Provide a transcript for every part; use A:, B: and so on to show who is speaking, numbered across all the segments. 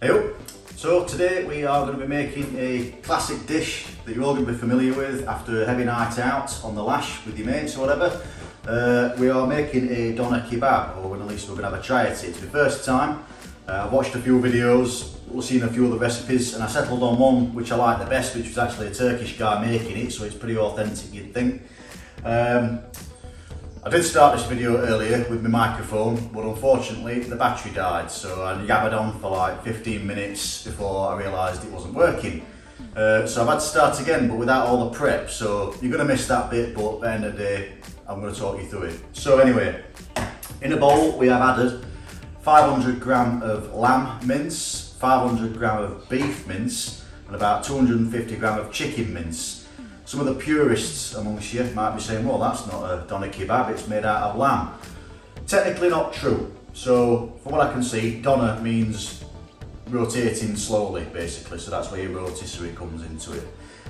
A: Hey, so today we are going to be making a classic dish that you're all going to be familiar with after a heavy night out on the lash with your mates or whatever. We are making a doner kebab, or at least we're going to have a try at it. It's my first time. I've watched a few videos, seen a few other recipes, and I settled on one which I like the best, which was actually a Turkish guy making it, so it's pretty authentic, you'd think. I did start this video earlier with my microphone, but unfortunately the battery died, so I yabbered on for like 15 minutes before I realised it wasn't working. So I've had to start again, but without all the prep, so you're going to miss that bit, but at the end of the day I'm going to talk you through it. So anyway, in a bowl we have added 500 gram of lamb mince, 500 gram of beef mince, and about 250 gram of chicken mince. Some of the purists amongst you might be saying, well, that's not a doner kebab, it's made out of lamb. Technically not true. So from what I can see, doner means rotating slowly, basically, so that's where your rotisserie comes into it.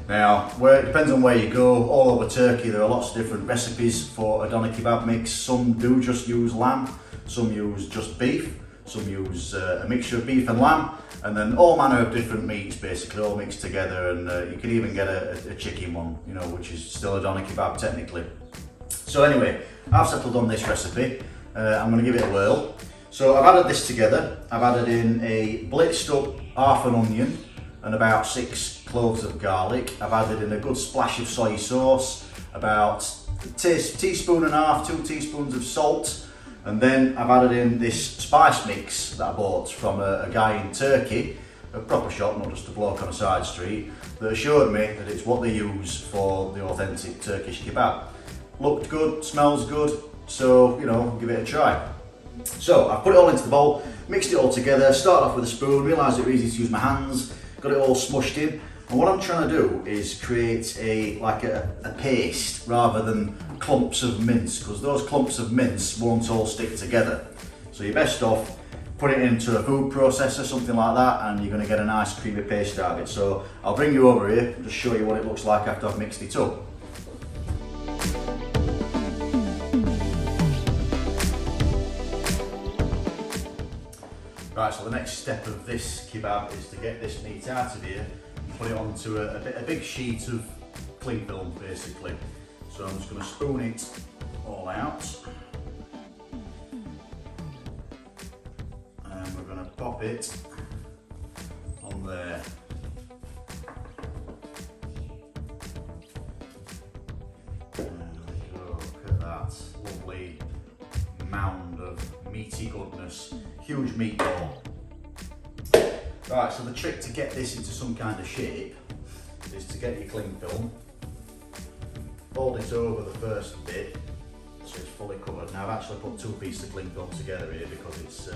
A: Now, it depends on where you go. All over Turkey there are lots of different recipes for a doner kebab mix. Some do just use lamb, some use just beef, some use a mixture of beef and lamb, and then all manner of different meats basically all mixed together, and you can even get a chicken one, you know, which is still a doner kebab technically. So anyway, I've settled on this recipe. I'm going to give it a whirl. So I've added this together. I've added in a blitzed up half an onion and about 6 cloves of garlic. I've added in a good splash of soy sauce, about a teaspoon and a half, 2 teaspoons of salt. And then I've added in this spice mix that I bought from a guy in Turkey, a proper shop, not just a bloke on a side street, that assured me that it's what they use for the authentic Turkish kebab. Looked good, smells good, so, you know, give it a try. So I've put it all into the bowl, mixed it all together, started off with a spoon, realised it was easy to use my hands, got it all smushed in. And what I'm trying to do is create a paste rather than clumps of mince, because those clumps of mince won't all stick together. So you're best off put it into a food processor, something like that, and you're going to get a nice creamy paste out of it. So I'll bring you over here and just show you what it looks like after I've mixed it up. Right, so the next step of this kebab is to get this meat out of here and put it onto a big sheet of cling film basically. So I'm just going to spoon it all out, and we're going to pop it on there. There we go, look at that lovely mound of meaty goodness, huge meat ball. Right, so the trick to get this into some kind of shape is to get your cling film, fold it over the first bit so it's fully covered. Now I've actually put 2 pieces of cling film together here because it's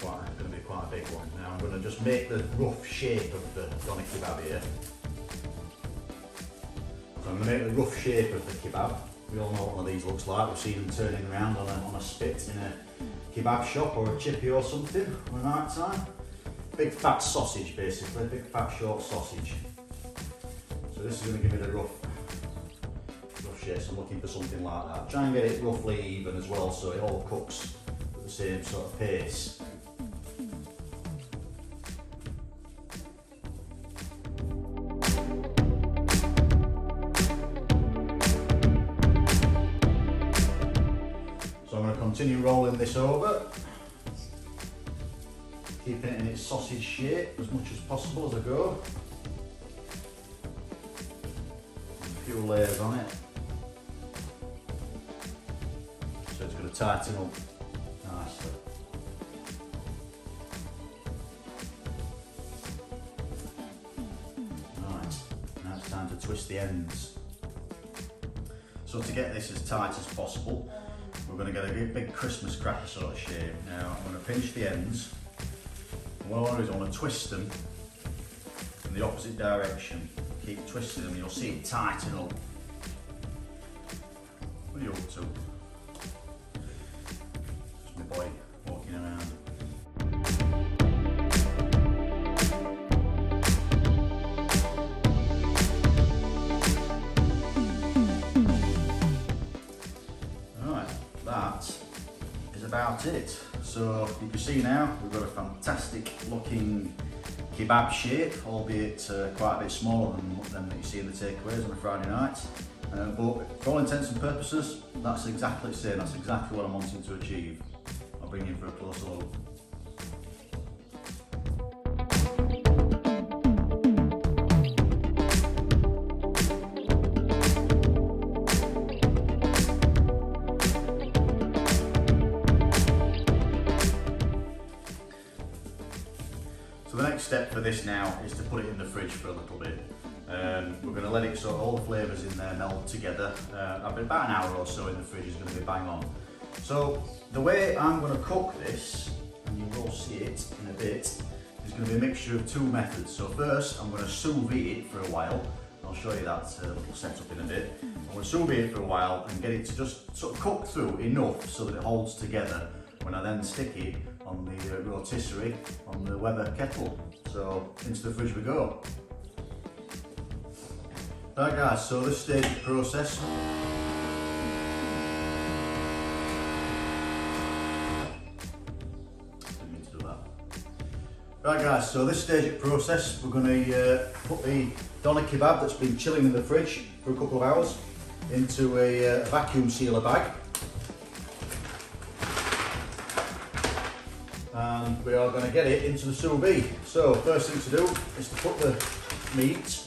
A: going to be quite a big one. Now I'm going to just make the rough shape of the doner kebab here. So I'm going to make the rough shape of the kebab. We all know what one of these looks like. We've seen them turning around on a spit in a kebab shop or a chippy or something on a night time. Big fat sausage basically, big fat short sausage. So this is going to give it a rough shape, so I'm looking for something like that. Try and get it roughly even as well so it all cooks at the same sort of pace. So I'm going to continue rolling this over, keeping it in its sausage shape as much as possible as I go. A few layers on it. So it's going to tighten up nicely. Right, now it's time to twist the ends. So to get this as tight as possible, we're going to get a big Christmas cracker sort of shape. Now I'm going to pinch the ends, and what I want to do is I want to twist them in the opposite direction. Keep twisting them, you'll see it tighten up. What are you up to? Just my boy walking around. Alright, that is about it. So you can see now we've got a fantastic looking kebab shape, albeit quite a bit smaller than you see in the takeaways on a Friday night. But for all intents and purposes, that's exactly the same. That's exactly what I'm wanting to achieve. I'll bring you in for a closer look. So the next step for this now is to put it in the fridge for a little bit. We're going to let it, so all the flavours in there melt together. About an hour or so in the fridge is going to be bang on. So the way I'm going to cook this, and you will see it in a bit, is going to be a mixture of two methods. So first I'm going to sous vide it for a while. I'll show you that little setup in a bit. I'm going to sous vide it for a while and get it to just sort of cook through enough so that it holds together when I then stick it on the rotisserie on the Weber kettle. So into the fridge we go. Right guys, so this stage of the process, didn't mean to do that. Right guys, so this stage of the process, we're going to put the doner kebab that's been chilling in the fridge for a couple of hours into a vacuum sealer bag. And we are going to get it into the sous vide. So first thing to do is to put the meat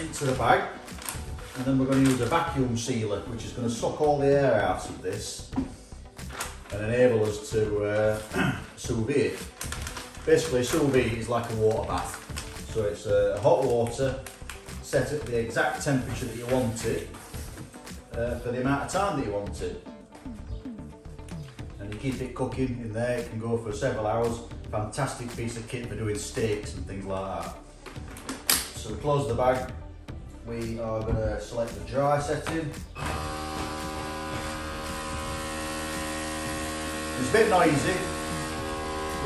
A: into the bag, and then we're going to use a vacuum sealer which is going to suck all the air out of this and enable us to sous vide. Basically, sous vide is like a water bath, so it's hot water set at the exact temperature that you want it for the amount of time that you want it. And you keep it cooking in there. It can go for several hours. Fantastic piece of kit for doing steaks and things like that. So we close the bag. We are going to select the dry setting. It's a bit noisy.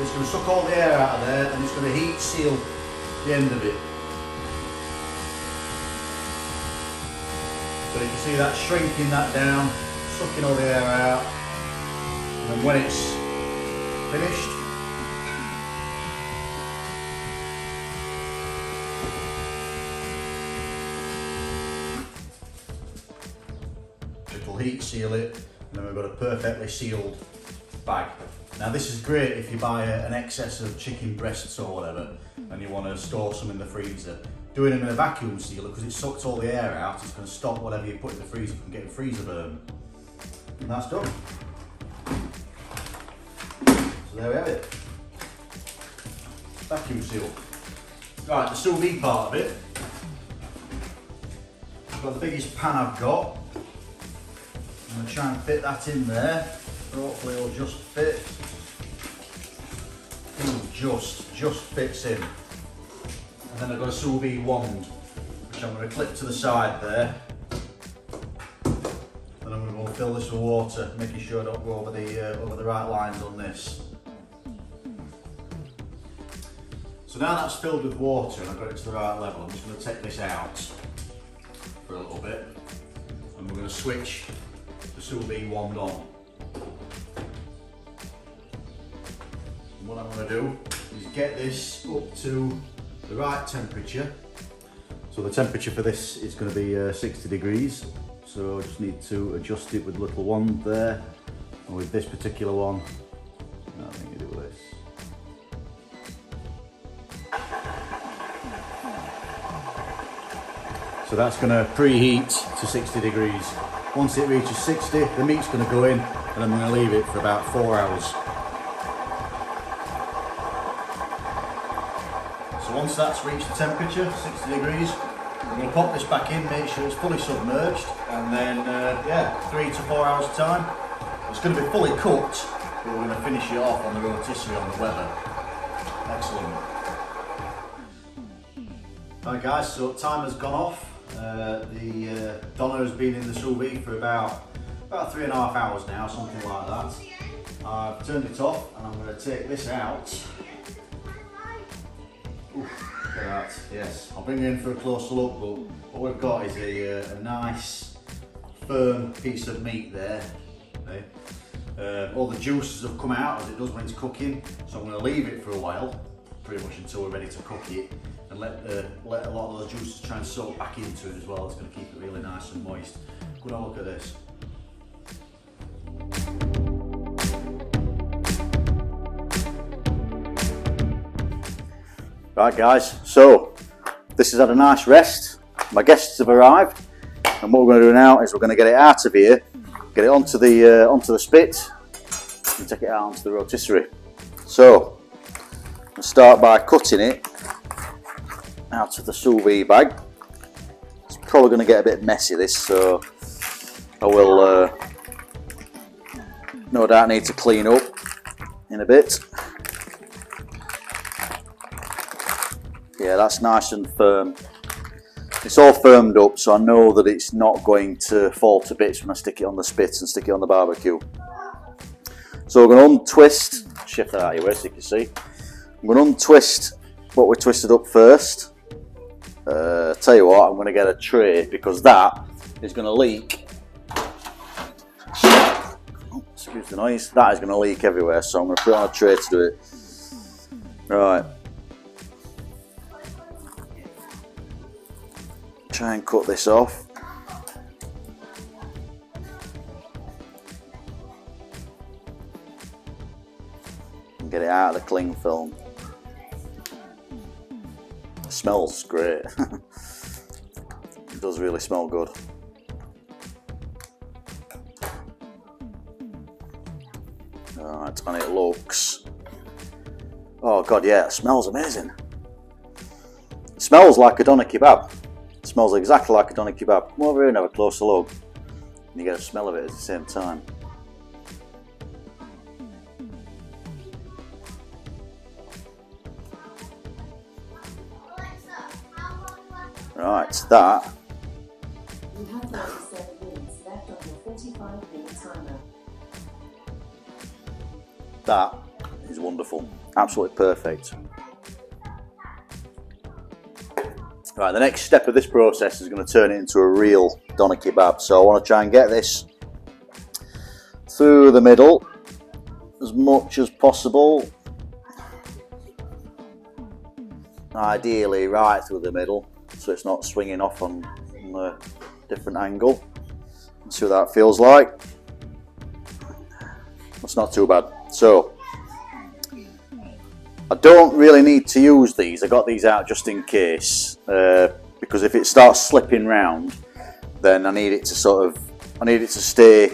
A: It's going to suck all the air out of there and it's going to heat seal the end of it. So you can see that shrinking that down, sucking all the air out. And when it's finished, it'll heat seal it, and then we've got a perfectly sealed bag. Now this is great if you buy an excess of chicken breasts or whatever and you want to store some in the freezer. Doing them in a vacuum sealer, because it sucks all the air out, it's going to stop whatever you put in the freezer from getting freezer burn. And that's done. So there we have it. Vacuum seal. Right, the sous vide part of it. I've got the biggest pan I've got. I'm going to try and fit that in there. Hopefully it'll just fit. Ooh, just fits in. And then I've got a sous vide wand, which I'm going to clip to the side there. And I'm going to go fill this with water, making sure I don't go over the right lines on this. So now that's filled with water and I've got it to the right level, I'm just going to take this out for a little bit. And we're going to switch the sous vide wand on. And what I'm going to do is get this up to the right temperature. So the temperature for this is going to be 60 degrees. So I just need to adjust it with the little wand there. And with this particular one, I think you do this. So that's going to preheat to 60 degrees. Once it reaches 60, the meat's going to go in and I'm going to leave it for about 4 hours. So once that's reached the temperature, 60 degrees, I'm going to pop this back in, make sure it's fully submerged, and then, 3 to 4 hours time. It's going to be fully cooked, but we're going to finish it off on the rotisserie on the Weber. Excellent. Right guys, so time has gone off. The doner has been in the sous vide for about 3.5 hours now, something like that. I've turned it off and I'm going to take this out. Oof, look at that, yes. I'll bring you in for a closer look, but what we've got is a nice firm piece of meat there. Okay. All the juices have come out as it does when it's cooking, so I'm going to leave it for a while, pretty much until we're ready to cook it, and let a lot of those juices try and soak back into it as well. It's going to keep it really nice and moist. Good have a look at this. Right guys, so this has had a nice rest. My guests have arrived, and what we're going to do now is we're going to get it out of here, get it onto the spit, and take it out onto the rotisserie. So I'll start by cutting it out of the sous vide bag. It's probably going to get a bit messy this, so I will no doubt need to clean up in a bit. Yeah, that's nice and firm. It's all firmed up, so I know that it's not going to fall to bits when I stick it on the spit and stick it on the barbecue. So we're going to untwist, shift that out of your way so you can see. I'm going to untwist what we twisted up first. Tell you what, I'm going to get a tray because that is going to leak. Oh, excuse the noise. That is going to leak everywhere, so I'm going to put it on a tray to do it. Right. Try and cut this off. And get it out of the cling film. It smells great. It does really smell good. Alright, and it looks... Oh god, yeah, it smells amazing. It smells like a doner kebab. It smells exactly like a doner kebab. Come over here and have a closer look. And you get a smell of it at the same time. Right, that.
B: You have 97 minutes left on your 45-minute timer.
A: That is wonderful. Absolutely perfect. Right, the next step of this process is going to turn it into a real doner kebab. So I want to try and get this through the middle as much as possible. Ideally right through the middle, so it's not swinging off on a different angle. Let's see what that feels like. That's not too bad. So I don't really need to use these. I got these out just in case, because if it starts slipping round, then I need it to stay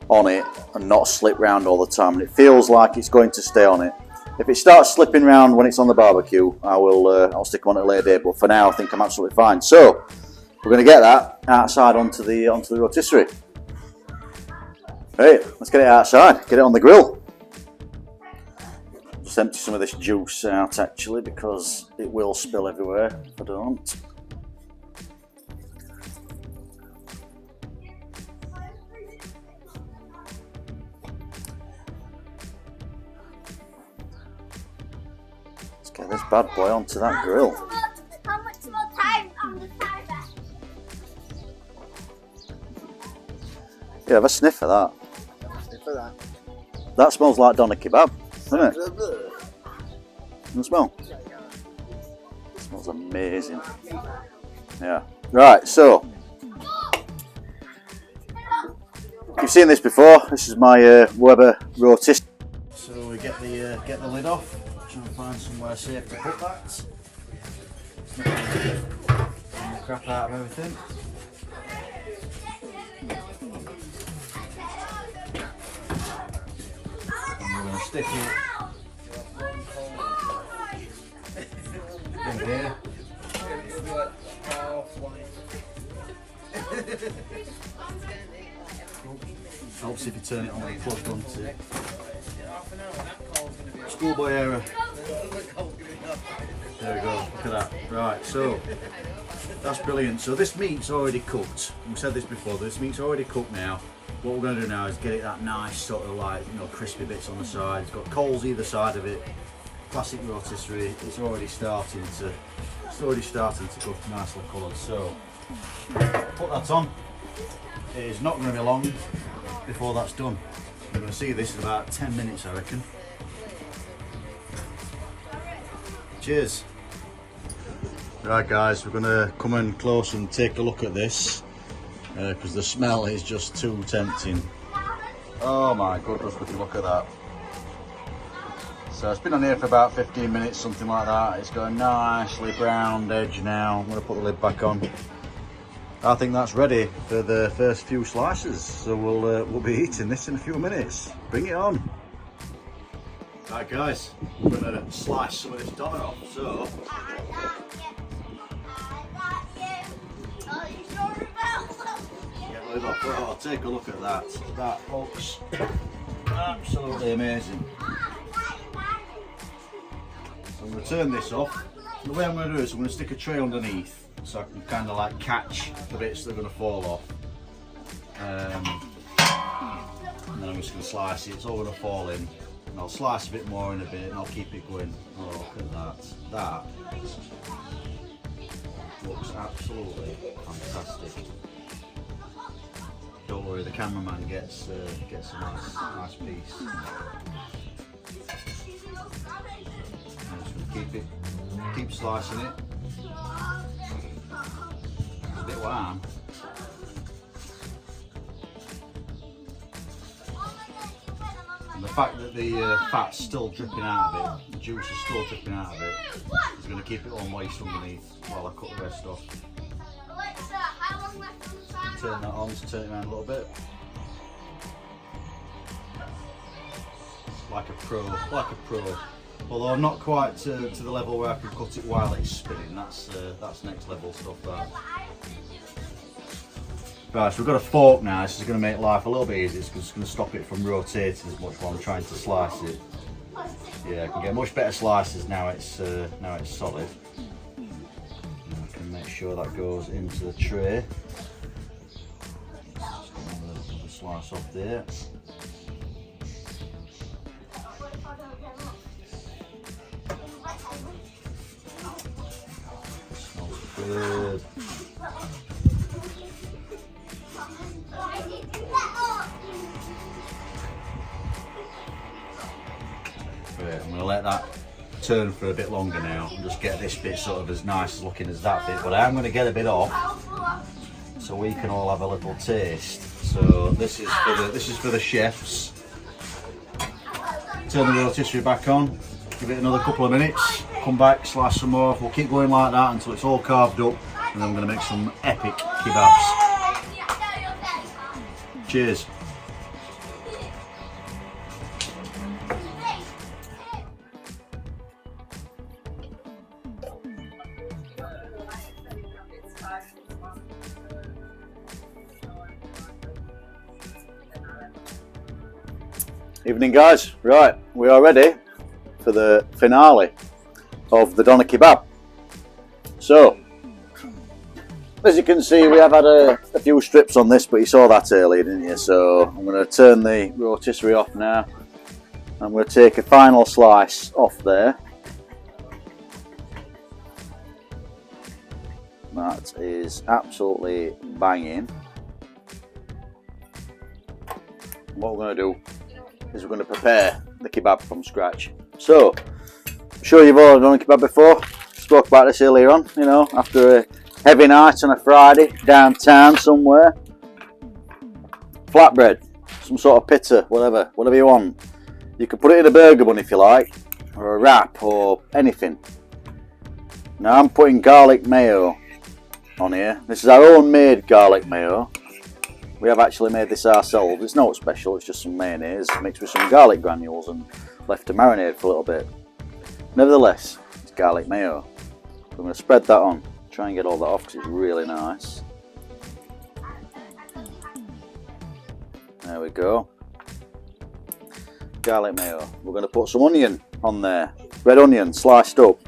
A: on it and not slip round all the time. And it feels like it's going to stay on it. If it starts slipping round when it's on the barbecue, I'll stick them on it later. But for now, I think I'm absolutely fine. So we're going to get that outside onto the rotisserie. Right, let's get it outside. Get it on the grill. Just empty some of this juice out actually, because it will spill everywhere if I don't. Let's get this bad boy onto that grill.
C: How much more time on the timer?
A: Yeah, have a sniff of that. That smells like doner kebab, doesn't it? Doesn't it smell? It smells amazing. Yeah. Right, so you've seen this before. This is my Weber rotisserie. So we get the lid off. Try and find somewhere safe to put that. Get the crap out of everything. And we're going to stick it in here. Helps if you turn it on and plug onto it. Schoolboy error. There we go, look at that. Right, so that's brilliant. So this meat's already cooked. We said this before, this meat's already cooked now. What we're going to do now is get it that nice sort of like, you know, crispy bits on the side. It's got coals either side of it. Classic rotisserie. It's already starting to cook nicely coloured. So put that on. It is not going to be long. before that's done. We're going to see this in about 10 minutes, I reckon. Cheers. Right guys, we're going to come in close and take a look at this because the smell is just too tempting. Oh my goodness, would you look at that. So it's been on here for about 15 minutes, something like that. It's got a nicely browned edge now. I'm going to put the lid back on. I think that's ready for the first few slices. So we'll be eating this in a few minutes. Bring it on. Right guys, we're going to slice some of this doner off. So get the lid off. Oh, take a look at that. That looks absolutely amazing. So I'm going to turn this off. The way I'm going to do is I'm going to stick a tray underneath so I can kind of like catch the bits that are going to fall off. And then I'm just going to slice it. It's all going to fall in. And I'll slice a bit more in a bit and I'll keep it going. Oh, look at that. That looks absolutely fantastic. Don't worry, the cameraman gets a nice piece. I'm just going to keep slicing it. It's a bit warm. And the fact that the fat's still dripping out of it, the juice is still dripping out of it, is going to keep it all moist underneath while I cut the rest off. Turn that on, just turn it around a little bit. Like a pro. Although I'm not quite to the level where I can cut it while it's spinning. That's next level stuff. That. Right, so we've got a fork now. This is going to make life a little bit easier. It's just going to stop it from rotating as much while I'm trying to slice it. Yeah, I can get much better slices now. It's solid. And I can make sure that goes into the tray. Just another slice off there. Smells good. Right, I'm going to let that turn for a bit longer now and just get this bit sort of as nice looking as that bit, but I am going to get a bit off so we can all have a little taste. So this is for the chefs. Turn the rotisserie back on, give it another couple of minutes, come back, slice some more. We'll keep going like that until it's all carved up, and then I'm going to make some epic kebabs. Cheers. Evening guys, right, we are ready for the finale of the doner kebab. So, as you can see, we have had a few strips on this, but you saw that earlier, didn't you? So I'm going to turn the rotisserie off now. I'm going to take a final slice off there. That is absolutely banging. What we're going to do is we're going to prepare the kebab from scratch. So, I'm sure you've all done a kebab before. Spoke about this earlier on, you know, after a heavy night on a Friday, downtown somewhere. Flatbread, some sort of pita, whatever you want. You can put it in a burger bun if you like, or a wrap, or anything. Now I'm putting garlic mayo on here. This is our own made garlic mayo. We have actually made this ourselves. It's not special, it's just some mayonnaise mixed with some garlic granules and left to marinate for a little bit. Nevertheless, it's garlic mayo. So I'm going to spread that on. Try and get all that off because it's really nice. There we go. Garlic mayo. We're going to put some onion on there. Red onion, sliced up.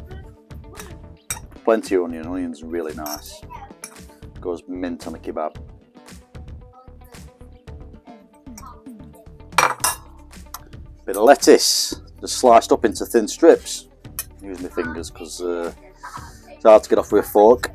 A: Plenty of onion. Onion's really nice. Goes mint on a kebab. Bit of lettuce, just sliced up into thin strips. Use my fingers because it's hard to get off with a fork.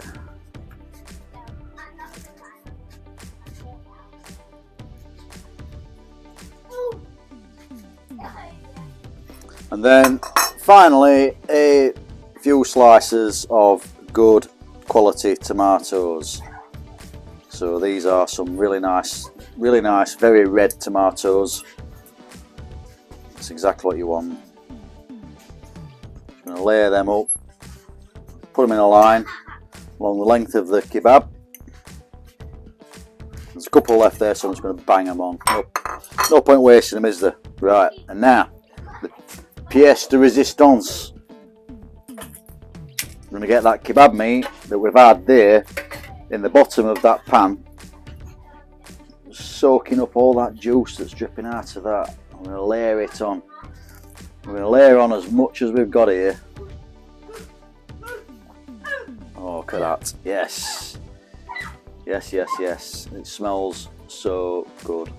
D: And then finally a few slices of good quality tomatoes. So these are some really nice, very red tomatoes. That's exactly what you want. Just going to layer them up, put them in a line along the length of the kebab. There's a couple left there, so I'm just going to bang them on. No point wasting them, is there? Right, and now the pièce de résistance. We're going to get that kebab meat that we've had there in the bottom of that pan, soaking up all that juice that's dripping out of that. I'm going to layer it on. We're going to layer on as much as we've got here. Oh, look at that. Yes. Yes, yes, yes. It smells so good.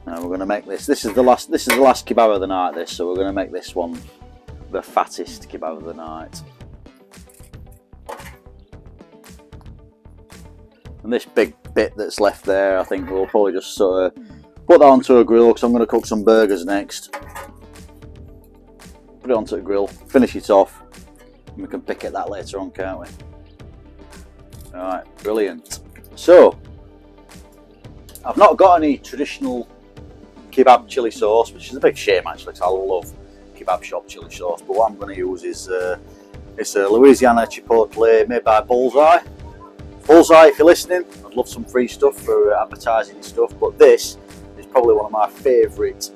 D: Now we're going to make this. This is the last kebab of the night. This, so we're going to make this one the fattest kebab of the night. And this big bit that's left there, I think we'll probably just sort of put that onto a grill because I'm going to cook some burgers next. Put it onto the grill, finish it off, and we can pick at that later on, can't we? Alright, brilliant. So, I've not got any traditional kebab chili sauce, which is a big shame actually, because I love kebab shop chili sauce, but what I'm going to use is it's a Louisiana Chipotle made by Bullseye. Bullseye, if you're listening, I'd love some free stuff for advertising and stuff, but this is probably one of my favourite.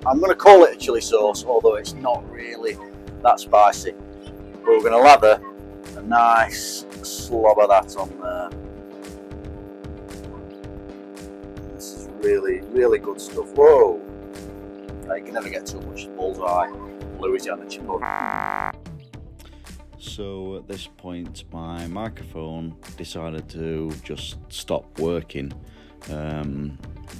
D: I'm going to call it a chili sauce, although it's not really that spicy. But we're going to lather a nice slob of that on there. This is really, really good stuff. Whoa! You can never get too much Bullseye, Louisiana Chipotle.
E: So at this point my microphone decided to just stop working.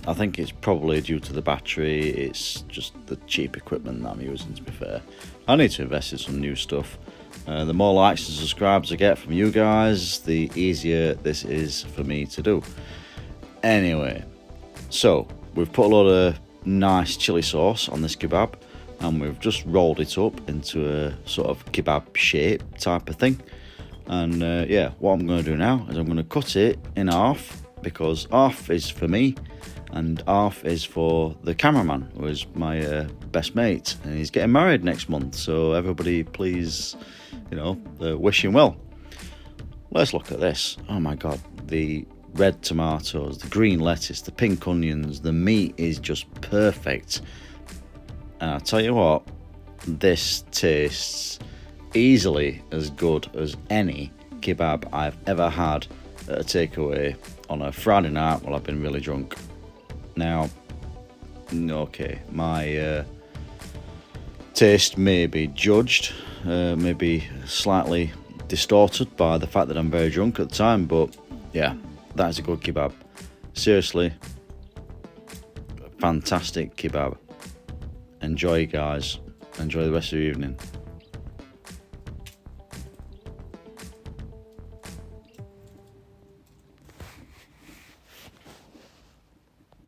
E: I think it's probably due to the battery. It's just the cheap equipment that I'm using, to be fair. I need to invest in some new stuff. The more likes and subscribes I get from you guys, the easier this is for me to do. Anyway, so we've put a lot of nice chili sauce on this kebab, and we've just rolled it up into a sort of kebab shape type of thing. And yeah, what I'm going to do now is I'm going to cut it in half, because half is for me and half is for the cameraman, who is my best mate, and he's getting married next month. So everybody please, wish him well. Let's look at this. Oh my god, the red tomatoes, the green lettuce, the pink onions, the meat is just perfect. And I'll tell you what, this tastes easily as good as any kebab I've ever had at a takeaway on a Friday night while I've been really drunk. Now, okay, my taste may be judged, maybe slightly distorted by the fact that I'm very drunk at the time, but yeah, that is a good kebab. Seriously, fantastic kebab. Enjoy, guys. Enjoy the rest of the evening.